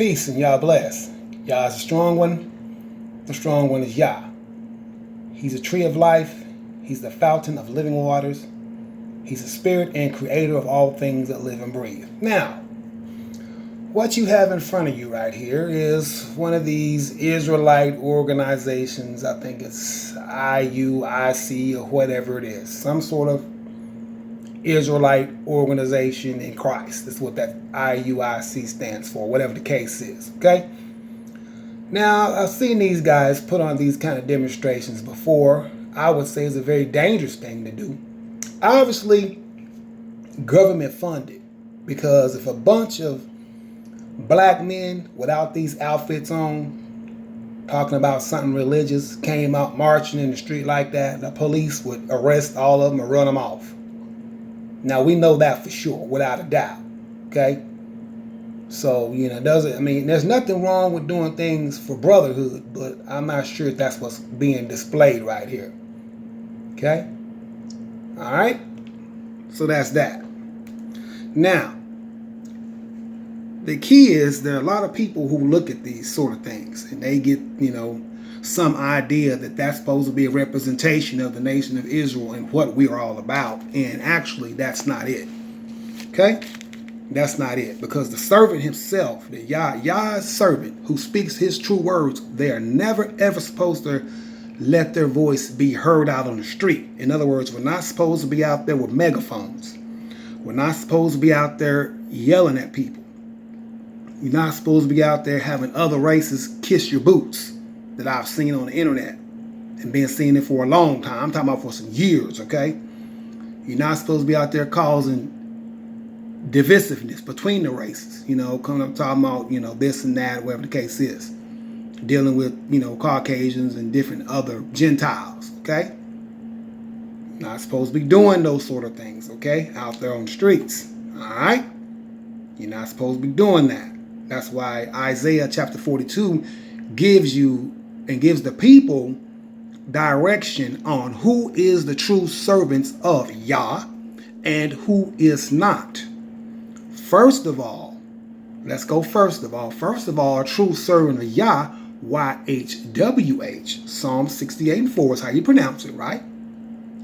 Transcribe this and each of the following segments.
Peace and Yah bless. Yah is a strong one. The strong one is Yah. He's a tree of life. He's the fountain of living waters. He's the spirit and creator of all things that live and breathe. Now, what you have in front of you right here is one of these Israelite organizations. I think it's IUIC or whatever it is. Some sort of Israelite organization in Christ. That's what that IUIC stands for, whatever the case is. Okay? Now, I've seen these guys put on these kind of demonstrations before. I would say it's a very dangerous thing to do. Obviously, government funded. Because if a bunch of black men without these outfits on, talking about something religious, came out marching in the street like that, the police would arrest all of them and run them off. Now, we know that for sure, without a doubt, okay? So, there's nothing wrong with doing things for brotherhood, but I'm not sure if that's what's being displayed right here, okay? All right? So that's that. Now, the key is there are a lot of people who look at these sort of things, and they get, some idea that that's supposed to be a representation of the nation of Israel and what we're all about. And actually, that's not it. Okay? That's not it. Because the servant himself, the Yah's servant who speaks his true words, they are never ever supposed to let their voice be heard out on the street. In other words, we're not supposed to be out there with megaphones. We're not supposed to be out there yelling at people. You're not supposed to be out there having other races kiss your boots that I've seen on the internet and been seeing it for a long time. I'm talking about for some years, okay? You're not supposed to be out there causing divisiveness between the races, coming up talking about, this and that, whatever the case is. Dealing with, Caucasians and different other Gentiles, okay? Not supposed to be doing those sort of things, okay? Out there on the streets, all right? You're not supposed to be doing that. That's why Isaiah chapter 42 gives you and gives the people direction on who is the true servants of Yah and who is not. First of all, let's go first of all. First of all, a true servant of Yah, YHWH. Psalm 68:4 is how you pronounce it, right?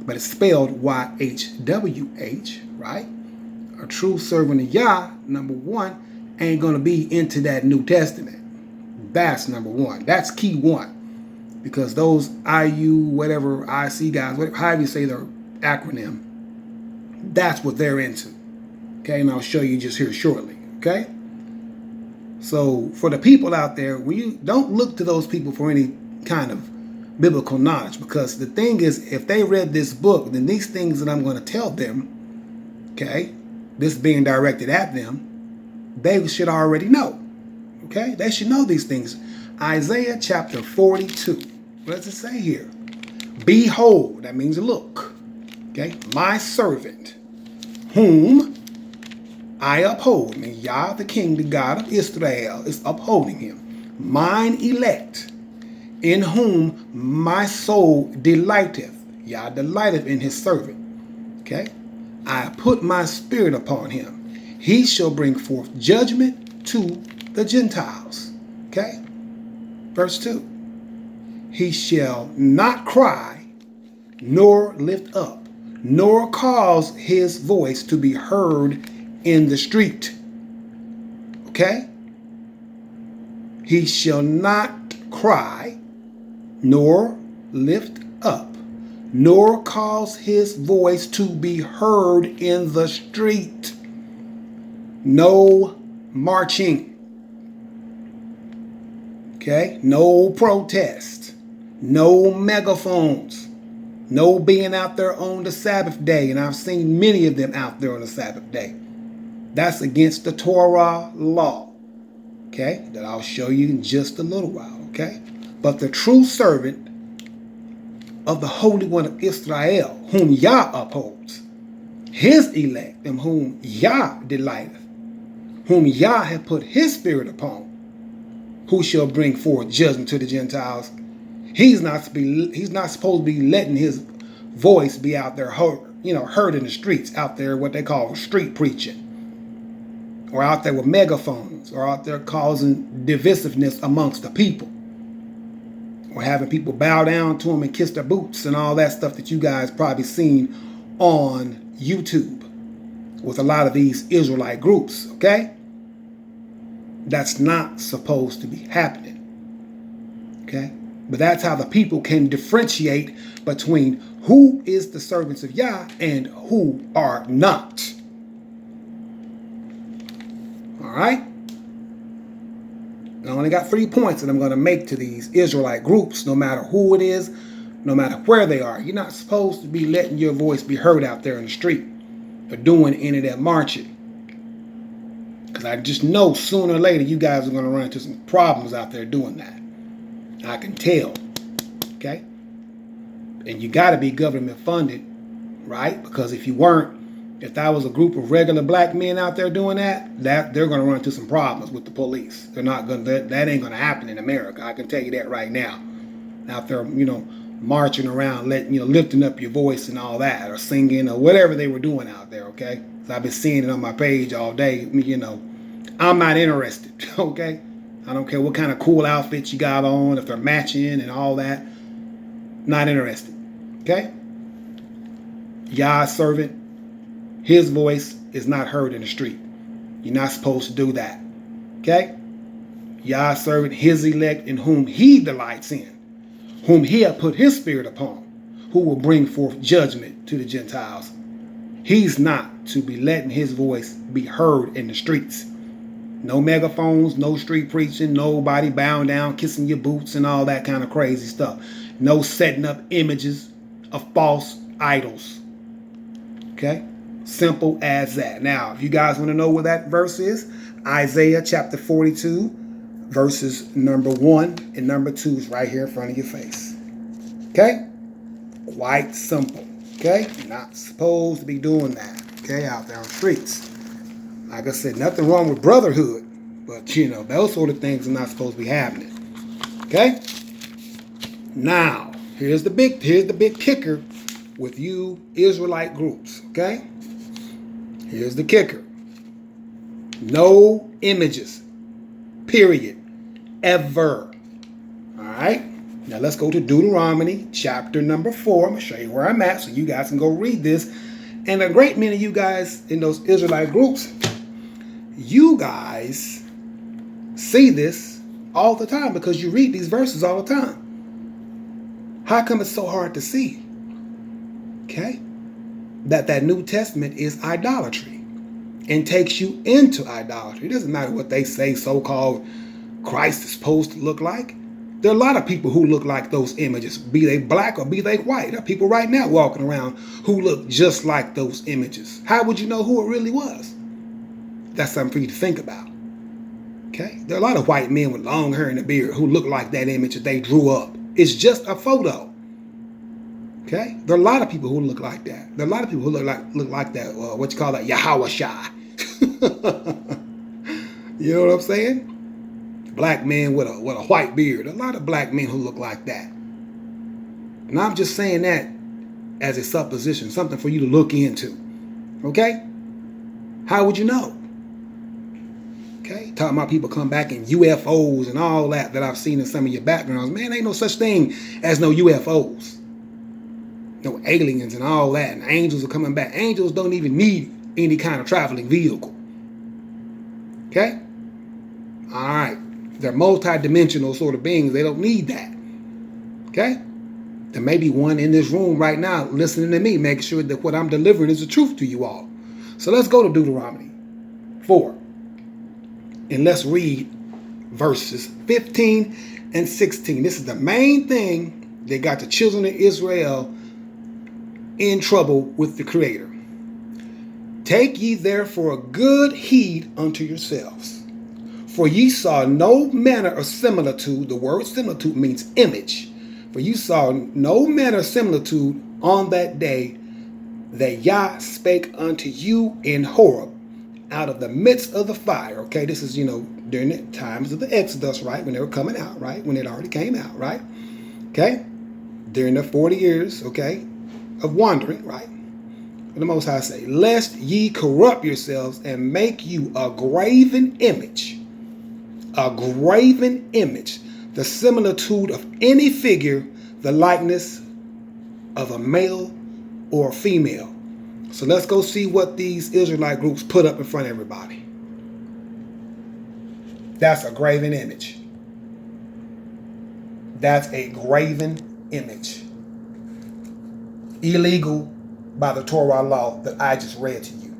But it's spelled YHWH, right? A true servant of Yah, number one, ain't going to be into that New Testament. That's number one. That's key one. Because those whatever, IC guys, whatever, however you say their acronym, that's what they're into. Okay, and I'll show you just here shortly. Okay? So, for the people out there, you don't look to those people for any kind of biblical knowledge. Because the thing is, if they read this book, then these things that I'm going to tell them, okay, this being directed at them, they should already know. Okay? They should know these things. Isaiah chapter 42. What does it say here? Behold, that means look. Okay? My servant, whom I uphold. I mean, Yah, the King, the God of Israel, is upholding him. Mine elect, in whom my soul delighteth. Yah delighteth in his servant. Okay? I put my spirit upon him. He shall bring forth judgment to the Gentiles. Okay? Verse 2. He shall not cry, nor lift up, nor cause his voice to be heard in the street. Okay? He shall not cry, nor lift up, nor cause his voice to be heard in the street. No marching. Okay? No protest. No megaphones. No being out there on the Sabbath day. And I've seen many of them out there on the Sabbath day. That's against the Torah law. Okay? That I'll show you in just a little while. Okay? But the true servant of the Holy One of Israel, whom Yah upholds, his elect, and whom Yah delighteth, whom Yah hath put his spirit upon, who shall bring forth judgment to the Gentiles. He's not supposed to be letting his voice be out there heard in the streets, out there what they call street preaching. or out there with megaphones, or out there causing divisiveness amongst the people, or having people bow down to them and kiss their boots and all that stuff that you guys probably seen on YouTube with a lot of these Israelite groups, okay? That's not supposed to be happening, okay? But that's how the people can differentiate between who is the servants of Yah and who are not. All right? I only got 3 points that I'm going to make to these Israelite groups, no matter who it is, no matter where they are. You're not supposed to be letting your voice be heard out there in the street or doing any of that marching. Because I just know sooner or later you guys are going to run into some problems out there doing that. I can tell. Okay? And you got to be government funded, right? Because if you weren't, if that was a group of regular black men out there doing that they're going to run into some problems with the police. They're not going to, that ain't going to happen in America. I can tell you that right now. Out there, marching around, lifting up your voice and all that, or singing, or whatever they were doing out there, okay? So I've been seeing it on my page all day. I'm not interested, okay? I don't care what kind of cool outfits you got on, if they're matching and all that. Not interested, okay? Yah's servant, his voice is not heard in the street. You're not supposed to do that, okay? Yah's servant, his elect, in whom he delights in, whom he hath put his spirit upon, who will bring forth judgment to the Gentiles. He's not to be letting his voice be heard in the streets. No megaphones, no street preaching, nobody bowing down, kissing your boots and all that kind of crazy stuff. No setting up images of false idols. Okay? Simple as that. Now, if you guys want to know where that verse is, Isaiah chapter 42, verses number 1 and number 2 is right here in front of your face. Okay? Quite simple. Okay? You're not supposed to be doing that. Okay? Out there on the streets. Like I said, nothing wrong with brotherhood. But, those sort of things are not supposed to be happening. Okay? Now, here's the big kicker with you Israelite groups. Okay? Here's the kicker. No images. Period. Ever. All right? Now let's go to Deuteronomy chapter number 4. I'm going to show you where I'm at so you guys can go read this. And a great many of you guys in those Israelite groups, you guys see this all the time because you read these verses all the time. How come it's so hard to see? Okay? That New Testament is idolatry and takes you into idolatry. It doesn't matter what they say so-called Christ is supposed to look like. There are a lot of people who look like those images, be they black or be they white. There are people right now walking around who look just like those images. How would you know who it really was? That's something for you to think about. Okay? There are a lot of white men with long hair and a beard who look like that image that they drew up. It's just a photo. Okay? There are a lot of people who look like that. There are a lot of people who look like that, what you call that, Yahweh Shai. You know what I'm saying? Black man with a white beard. A lot of black men who look like that. And I'm just saying that as a supposition, something for you to look into. Okay? How would you know? Okay? Talking about people come back in UFOs and all that I've seen in some of your backgrounds. Man, ain't no such thing as no UFOs. No aliens and all that. And angels are coming back. Angels don't even need any kind of traveling vehicle. Okay? All right. They're multi-dimensional sort of beings. They don't need that. Okay? There may be one in this room right now listening to me, making sure that what I'm delivering is the truth to you all. So let's go to Deuteronomy 4. And let's read verses 15 and 16. This is the main thing that got the children of Israel in trouble with the Creator. Take ye therefore good heed unto yourselves. For ye saw no manner of similitude. The word similitude means image. For you saw no manner of similitude on that day that Yah spake unto you in Horeb out of the midst of the fire. Okay, this is, during the times of the Exodus, right? When they were coming out, right? When it already came out, right? Okay? During the 40 years, okay, of wandering, right? the Most High say, lest ye corrupt yourselves and make you a graven image, the similitude of any figure, the likeness of a male or a female. So let's go see what these Israelite groups put up in front of everybody. That's a graven image. That's a graven image. Illegal by the Torah law that I just read to you.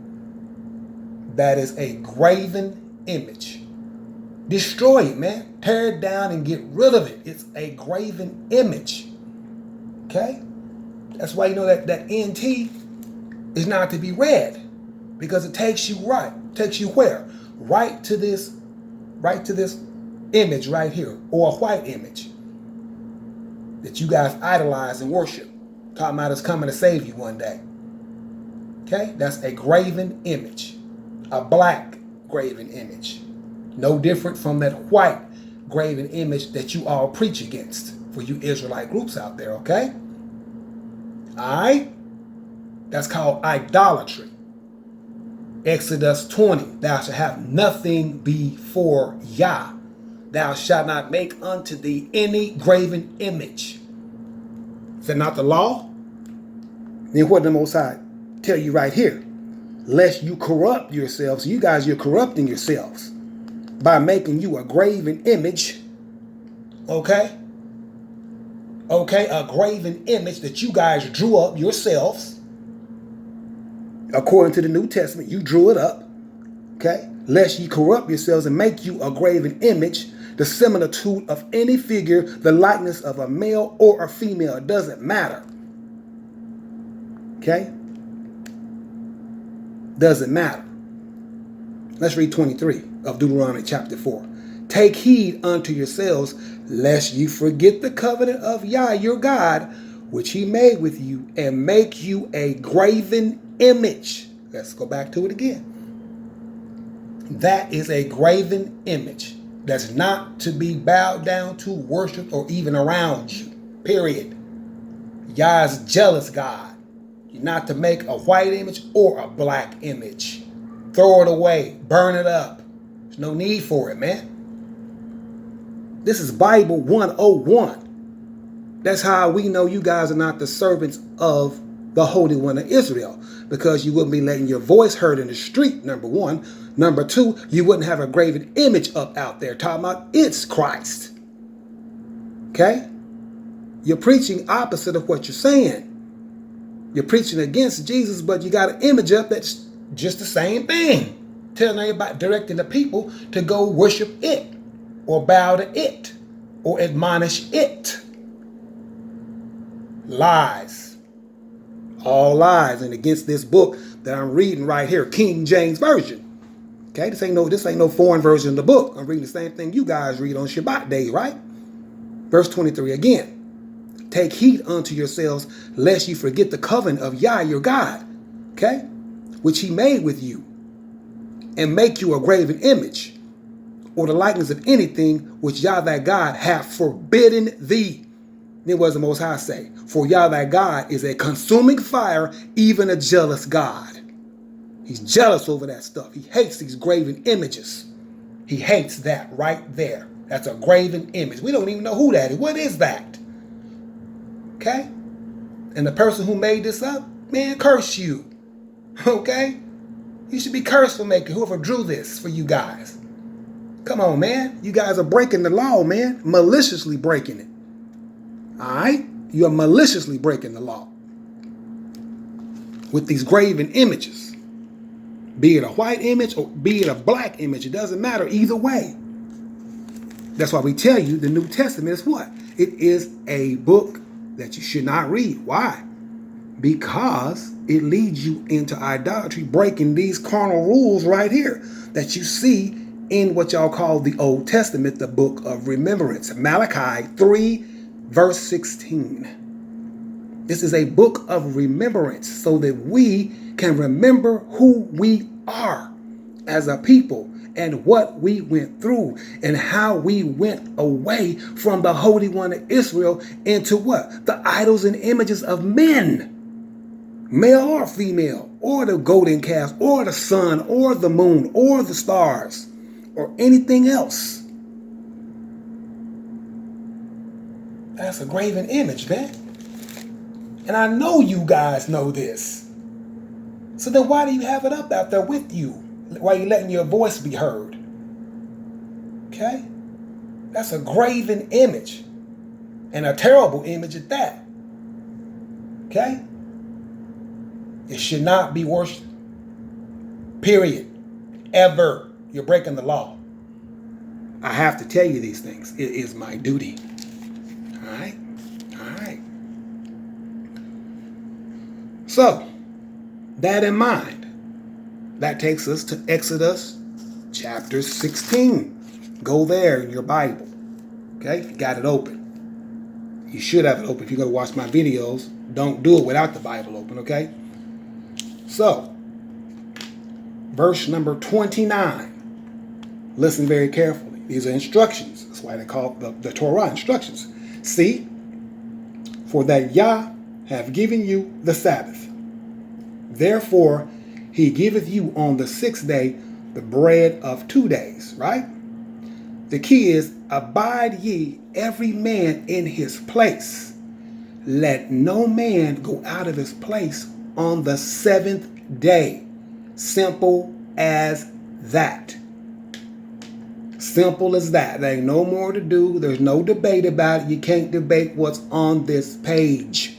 That is a graven image. Destroy it, man. Tear it down and get rid of it. It's a graven image. Okay? That's why you know that NT is not to be read. Because it takes you right. Takes you where? Right to this image right here. Or a white image that you guys idolize and worship. Talking about it's coming to save you one day. Okay? That's a graven image. A black graven image. No different from that white graven image that you all preach against for you Israelite groups out there, okay? Alright? That's called idolatry. Exodus 20. Thou shalt have nothing before Yah. Thou shalt not make unto thee any graven image. Is that not the law? Then what did the Most High tell you right here? Lest you corrupt yourselves. You guys, you're corrupting yourselves by making you a graven image. Okay? Okay, a graven image that you guys drew up yourselves. According to the New Testament, you drew it up. Okay? Lest ye corrupt yourselves and make you a graven image, the similitude of any figure, the likeness of a male or a female. It doesn't matter. Okay? Doesn't matter. Let's read 23 of Deuteronomy chapter 4. Take heed unto yourselves, lest you forget the covenant of Yah your God, which he made with you, and make you a graven image. Let's go back to it again. That is a graven image. That's not to be bowed down to, worshiped, or even around you. Period. Yah is a jealous God. You're not to make a white image or a black image. Throw it away. Burn it up. There's no need for it, man. This is Bible 101. That's how we know you guys are not the servants of the Holy One of Israel. Because you wouldn't be letting your voice heard in the street, number one. Number two, you wouldn't have a graven image up out there talking about it's Christ. Okay? You're preaching opposite of what you're saying. You're preaching against Jesus, but you got an image up that's just the same thing. Telling everybody, directing the people to go worship it, or bow to it, or admonish it. Lies. All lies, and against this book that I'm reading right here, King James Version. Okay, this ain't no foreign version of the book. I'm reading the same thing you guys read on Shabbat day, right? Verse 23 again. Take heed unto yourselves, lest you forget the covenant of Yah your God, okay, which he made with you, and make you a graven image, or the likeness of anything which Yah thy God hath forbidden thee. Then what does the Most High say? For Yah thy God is a consuming fire, even a jealous God. He's jealous over that stuff. He hates these graven images. He hates that right there. That's a graven image. We don't even know who that is. What is that? Okay? And the person who made this up, man, curse you. Okay? You should be cursed for making whoever drew this for you guys. Come on, man. You guys are breaking the law, man. Maliciously breaking it. All right? You are maliciously breaking the law with these graven images. Be it a white image or be it a black image, it doesn't matter either way. That's why we tell you the New Testament is what? It is a book that you should not read. Why? Because it leads you into idolatry, breaking these carnal rules right here that you see in what y'all call the Old Testament, the book of remembrance. Malachi 3, verse 16. This is a book of remembrance so that we can remember who we are as a people and what we went through and how we went away from the Holy One of Israel into what? The idols and images of men. male or female, or the golden calf, or the sun, or the moon, or the stars, or anything else. That's a graven image, man. And I know you guys know this. So then why do you have it up out there with you? Why are you letting your voice be heard? Okay? That's a graven image. And a terrible image at that. Okay? It should not be worshipped. Period. Ever. You're breaking the law. I have to tell you these things. It is my duty. All right? All right. So, that in mind, that takes us to Exodus chapter 16. Go there in your Bible. Okay? If you got it open. You should have it open if you're going to watch my videos. Don't do it without the Bible open, okay? So, verse number 29. Listen very carefully. These are instructions. That's why they call the Torah instructions. See, for that Yah have given you the Sabbath. Therefore, he giveth you on the sixth day the bread of 2 days, right? The key is, abide ye every man in his place. Let no man go out of his place on the seventh day. Simple as that. Simple as that. There ain't no more to do. There's no debate about it. You can't debate what's on this page.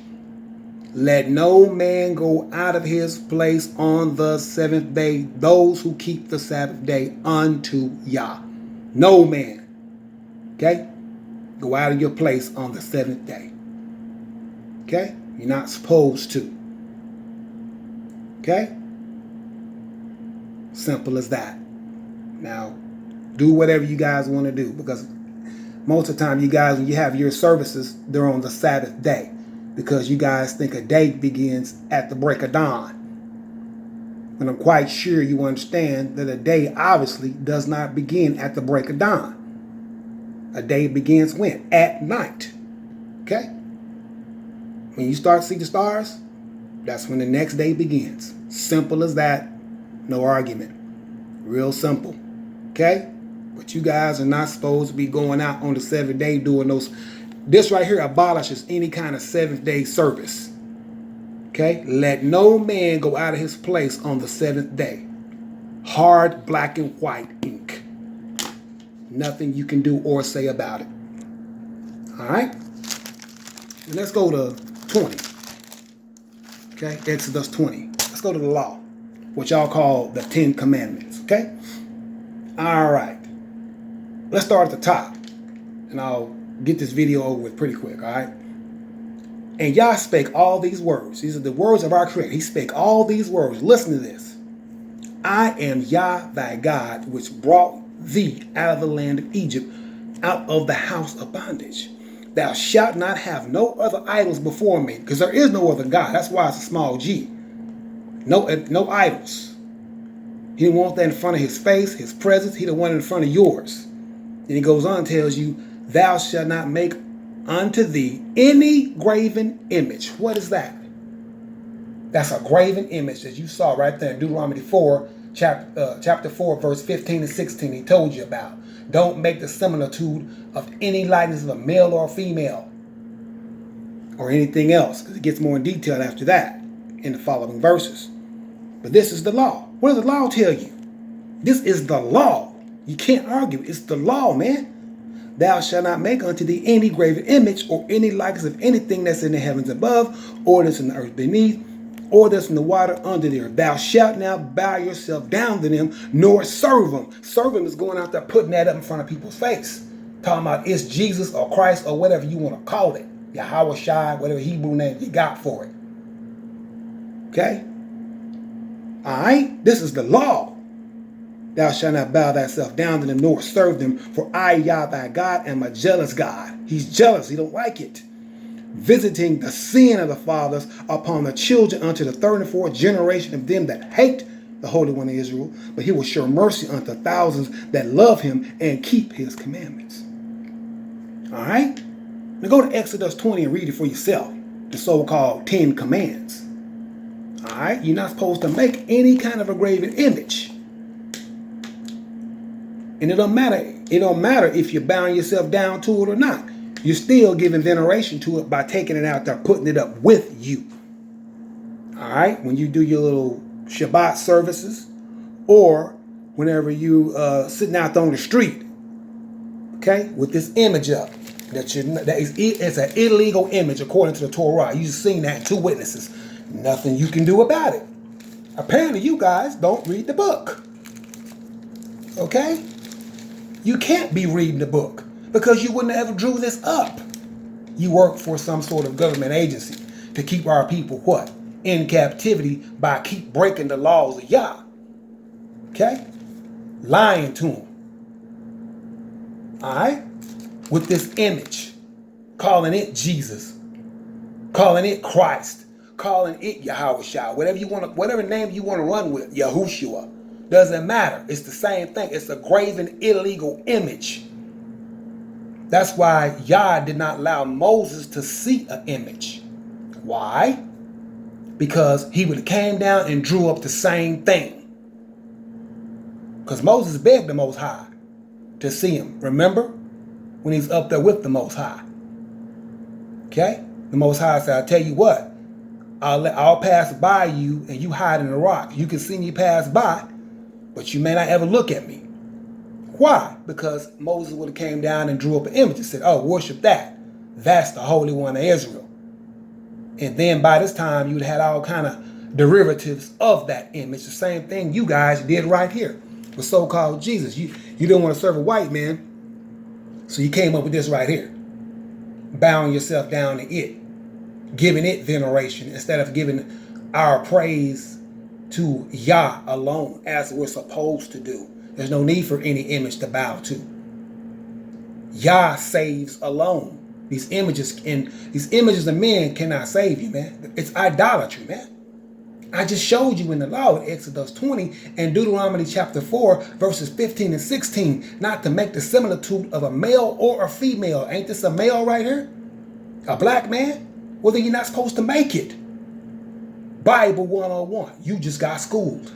Let no man go out of his place on the seventh day. Those who keep the Sabbath day unto Yah. No man. Okay? Go out of your place on the seventh day. Okay? You're not supposed to. Okay? Simple as that. Now, do whatever you guys want to do, because most of the time you guys, when you have your services, they're on the Sabbath day, because you guys think a day begins at the break of dawn. And I'm quite sure you understand that a day obviously does not begin at the break of dawn. A day begins when? At night. Okay? When you start to see the stars, that's when the next day begins. Simple as that. No argument. Real simple. Okay? But you guys are not supposed to be going out on the seventh day doing those. This right here abolishes any kind of seventh day service. Okay? Let no man go out of his place on the seventh day. Hard black and white ink. Nothing you can do or say about it. All right? And let's go to 20. Okay? Exodus 20. Let's go to the law, what y'all call the 10 Commandments. Okay? All right. Let's start at the top, and I'll get this video over with pretty quick. All right? And Yah spake all these words. These are the words of our Creator. He spake all these words. Listen to this. I am Yah thy God, which brought thee out of the land of Egypt, out of the house of bondage. Thou shalt not have no other idols before me, because there is no other God. That's why it's a small g. No idols. He didn't want that in front of his face, his presence. He didn't want it in front of yours. Then he goes on and tells you, thou shalt not make unto thee any graven image. What is that? That's a graven image that you saw right there in Deuteronomy 4, chapter 4, verse 15 and 16. He told you about. Don't make the similitude of any likeness of a male or a female or anything else, because it gets more in detail after that in the following verses. But this is the law. What does the law tell you? This is the law. You can't argue. It's the law, man. Thou shalt not make unto thee any graven image or any likeness of anything that's in the heavens above, or that's in the earth beneath, or that's in the water under the earth. Thou shalt not bow yourself down to them, nor serve them. Serve them is going out there putting that up in front of people's face. Talking about it's Jesus or Christ or whatever you want to call it. Yahweh Shai, whatever Hebrew name you got for it. Okay? All right? This is the law. Thou shalt not bow thyself down to them, nor serve them, for I, Yah thy God, am a jealous God. He's jealous. He don't like it. Visiting the sin of the fathers upon the children unto the third and fourth generation of them that hate the Holy One of Israel. But he will show mercy unto thousands that love him and keep his commandments. All right? Now go to Exodus 20 and read it for yourself. The so-called 10 Commands. All right? You're not supposed to make any kind of a graven image. And it don't matter. It don't matter if you're bowing yourself down to it or not. You're still giving veneration to it by taking it out there, putting it up with you. All right? When you do your little Shabbat services, or whenever you sitting out there on the street, okay, with this image up, it's an illegal image according to the Torah. You just seen that in 2 witnesses. Nothing you can do about it. Apparently, you guys don't read the book. Okay? You can't be reading the book because you wouldn't have ever drew this up. You work for some sort of government agency to keep our people what? In captivity by keep breaking the laws of Yah. Okay? Lying to them. All right? With this image. Calling it Jesus. Calling it Christ. Calling it Yahushua. Whatever name you want to run with. Yahushua. Doesn't matter. It's the same thing. It's a graven illegal image. That's why Yah did not allow Moses to see an image. Why? Because he would have came down and drew up the same thing. Because Moses begged the Most High to see him. Remember? When he's up there with the Most High. Okay? The Most High said, I'll tell you what. I'll pass by you and you hide in the rock. You can see me pass by, but you may not ever look at me. Why? Because Moses would have came down and drew up an image and said, oh, worship that. That's the Holy One of Israel. And then by this time, you'd had all kind of derivatives of that image. The same thing you guys did right here with so-called Jesus. You didn't want to serve a white man, so you came up with this right here. Bowing yourself down to it. Giving it veneration instead of giving our praise to Yah alone as we're supposed to do. There's no need for any image to bow to. Yah saves alone. These images of men cannot save you, man. It's idolatry, man. I just showed you in the law in Exodus 20 and Deuteronomy chapter 4, verses 15 and 16, not to make the similitude of a male or a female. Ain't this a male right here? A black man? Well, then you're not supposed to make it. Bible 101. You just got schooled.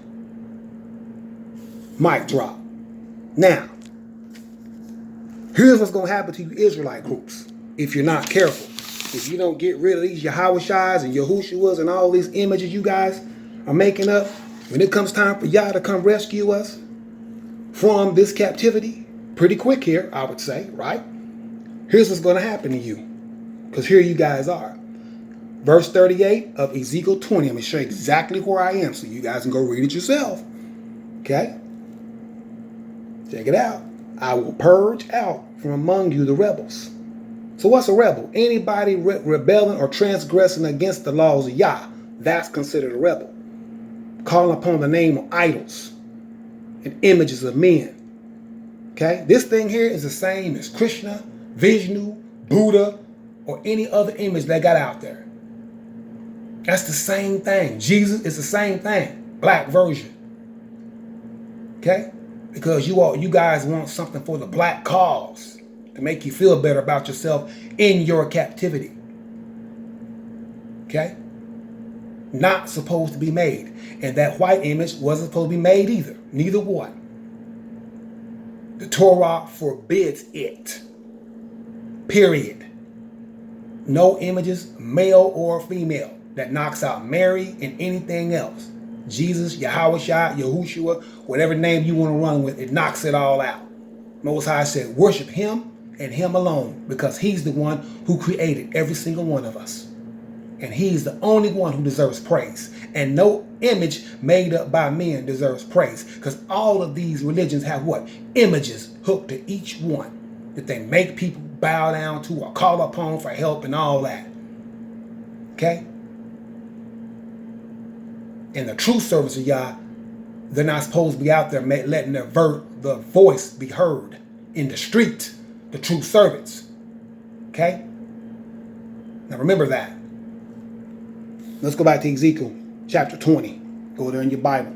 Mic drop. Now, here's what's going to happen to you Israelite groups if you're not careful. If you don't get rid of these Yahushas and Yahushuas and all these images you guys are making up, when it comes time for Yah to come rescue us from this captivity, pretty quick here, I would say, right? Here's what's going to happen to you. Because here you guys are. Verse 38 of Ezekiel 20. I'm going to show you exactly where I am so you guys can go read it yourself. Okay? Check it out. I will purge out from among you the rebels. So what's a rebel? Anybody rebelling or transgressing against the laws of Yah. That's considered a rebel. Calling upon the name of idols and images of men. Okay? This thing here is the same as Krishna, Vishnu, Buddha, or any other image they got out there. That's the same thing. Jesus is the same thing. Black version. Okay? Because you guys want something for the black cause to make you feel better about yourself in your captivity. Okay? Not supposed to be made. And that white image wasn't supposed to be made either. Neither one. The Torah forbids it. Period. No images, male or female. That knocks out Mary and anything else. Jesus, Yahushua, Yahushua, whatever name you want to run with, it knocks it all out. Most High said, worship him and him alone, because he's the one who created every single one of us. And he's the only one who deserves praise. And no image made up by men deserves praise, because all of these religions have what? Images hooked to each one that they make people bow down to or call upon for help and all that. Okay? In the true service of Yah, they're not supposed to be out there letting the voice be heard in the street, the true servants. Okay? Now remember that. Let's go back to Ezekiel chapter 20. Go there in your Bible.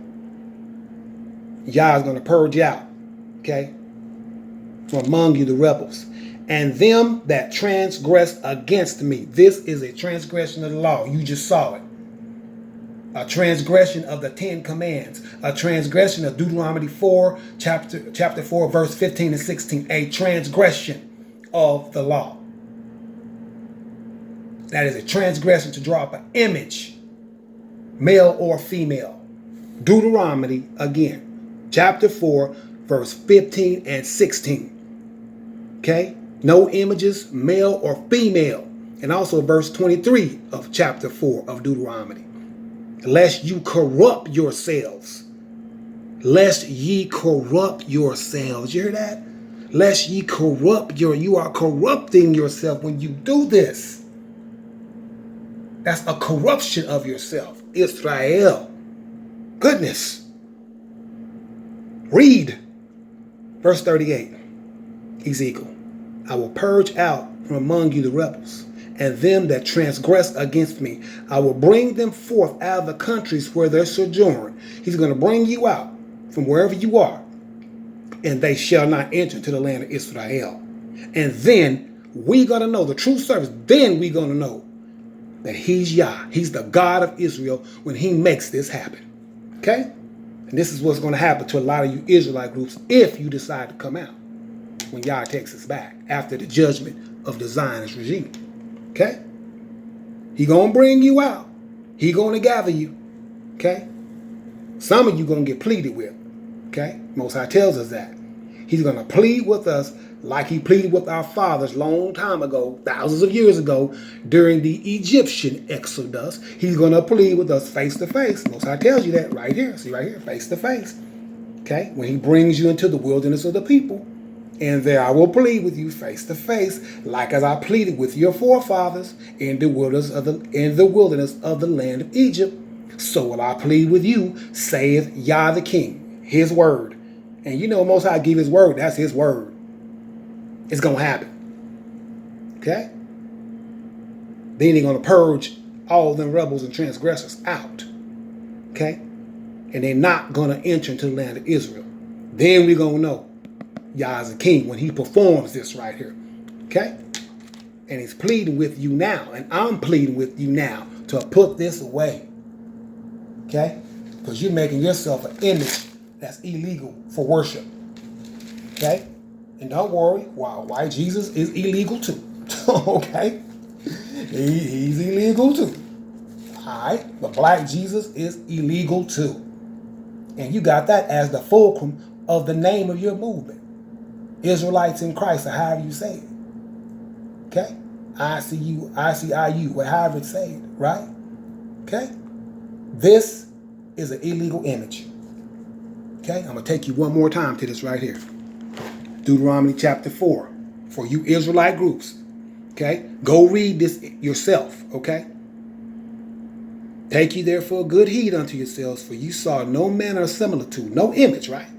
Yah is going to purge you out. Okay? From among you the rebels. And them that transgress against me. This is a transgression of the law. You just saw it. a transgression of the 10 commands, a transgression of Deuteronomy 4, chapter 4, verse 15 and 16, a transgression of the law. That is a transgression to draw up an image, male or female. Deuteronomy, again, chapter 4, verse 15 and 16. Okay? No images, male or female. And also verse 23 of chapter 4 of Deuteronomy. Lest you corrupt yourselves. Lest ye corrupt yourselves. You hear that? Lest ye corrupt you are corrupting yourself when you do this. That's a corruption of yourself. Israel. Goodness. Read. Verse 38. Ezekiel. I will purge out from among you the rebels, and them that transgress against me. I will bring them forth out of the countries where they sojourn. He's going to bring you out from wherever you are, and they shall not enter into the land of Israel. And then we're going to know the true service. Then we're going to know that he's Yah. He's the God of Israel when he makes this happen. Okay? And this is what's going to happen to a lot of you Israelite groups if you decide to come out when Yah takes us back after the judgment of the Zionist regime. Okay? He gonna bring you out. He gonna gather you. Okay? Some of you gonna get pleaded with. Okay? Most High tells us that. He's gonna plead with us like he pleaded with our fathers long time ago, thousands of years ago, during the Egyptian Exodus. He's gonna plead with us face to face. Most High tells you that right here. See right here, face to face. Okay? When he brings you into the wilderness of the people. And there I will plead with you face to face, like as I pleaded with your forefathers in the wilderness of the land of Egypt. So will I plead with you, saith Yah the King, his word. And you know, Most High give his word. That's his word. It's going to happen. Okay? Then he's going to purge all them rebels and transgressors out. Okay? And they're not going to enter into the land of Israel. Then we're going to know Yah is a king when he performs this right here. Okay? And he's pleading with you now. And I'm pleading with you now to put this away. Okay? Because you're making yourself an image that's illegal for worship. Okay? And don't worry, why Jesus is illegal too. Okay? He's illegal too. Alright? The black Jesus is illegal too. And you got that as the fulcrum of the name of your movement. Israelites in Christ, or however you say it. Okay? ICIU, or however it's said, right? Okay? This is an illegal image. Okay? I'm going to take you one more time to this right here. Deuteronomy chapter 4. For you Israelite groups. Okay? Go read this yourself. Okay? Take you therefore good heed unto yourselves, for you saw no manner of similitude, no image, right?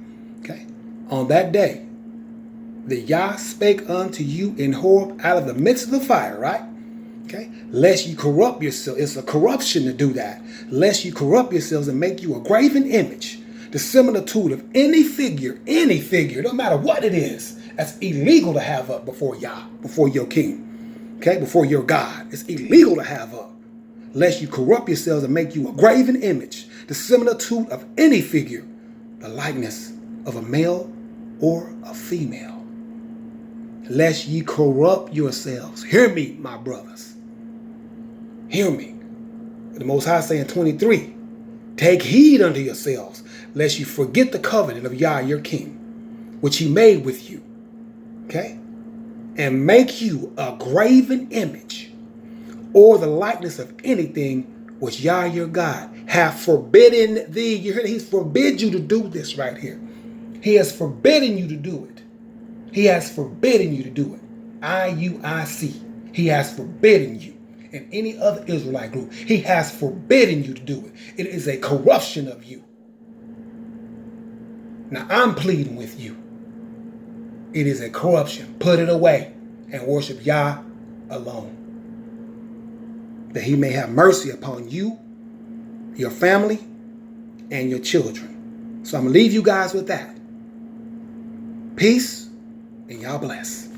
Okay? On that day, the Yah spake unto you in Horeb out of the midst of the fire, right? Okay? Lest you corrupt yourself. It's a corruption to do that. Lest you corrupt yourselves and make you a graven image, the similitude of any figure, no matter what it is, that's illegal to have up before Yah, before your king. Okay? Before your God. It's illegal to have up. Lest you corrupt yourselves and make you a graven image, the similitude of any figure, the likeness of a male or a female. Lest ye corrupt yourselves. Hear me, my brothers. Hear me. The Most High saying 23. Take heed unto yourselves, lest you forget the covenant of Yah your King, which he made with you. Okay? And make you a graven image, or the likeness of anything which Yah your God hath forbidden thee. You hear that? He's forbid you to do this right here. He has forbidden you to do it. He has forbidden you to do it. IUIC. He has forbidden you. And any other Israelite group, he has forbidden you to do it. It is a corruption of you. Now I'm pleading with you. It is a corruption. Put it away and worship Yah alone, that he may have mercy upon you, your family, and your children. So I'm going to leave you guys with that. Peace, and y'all bless.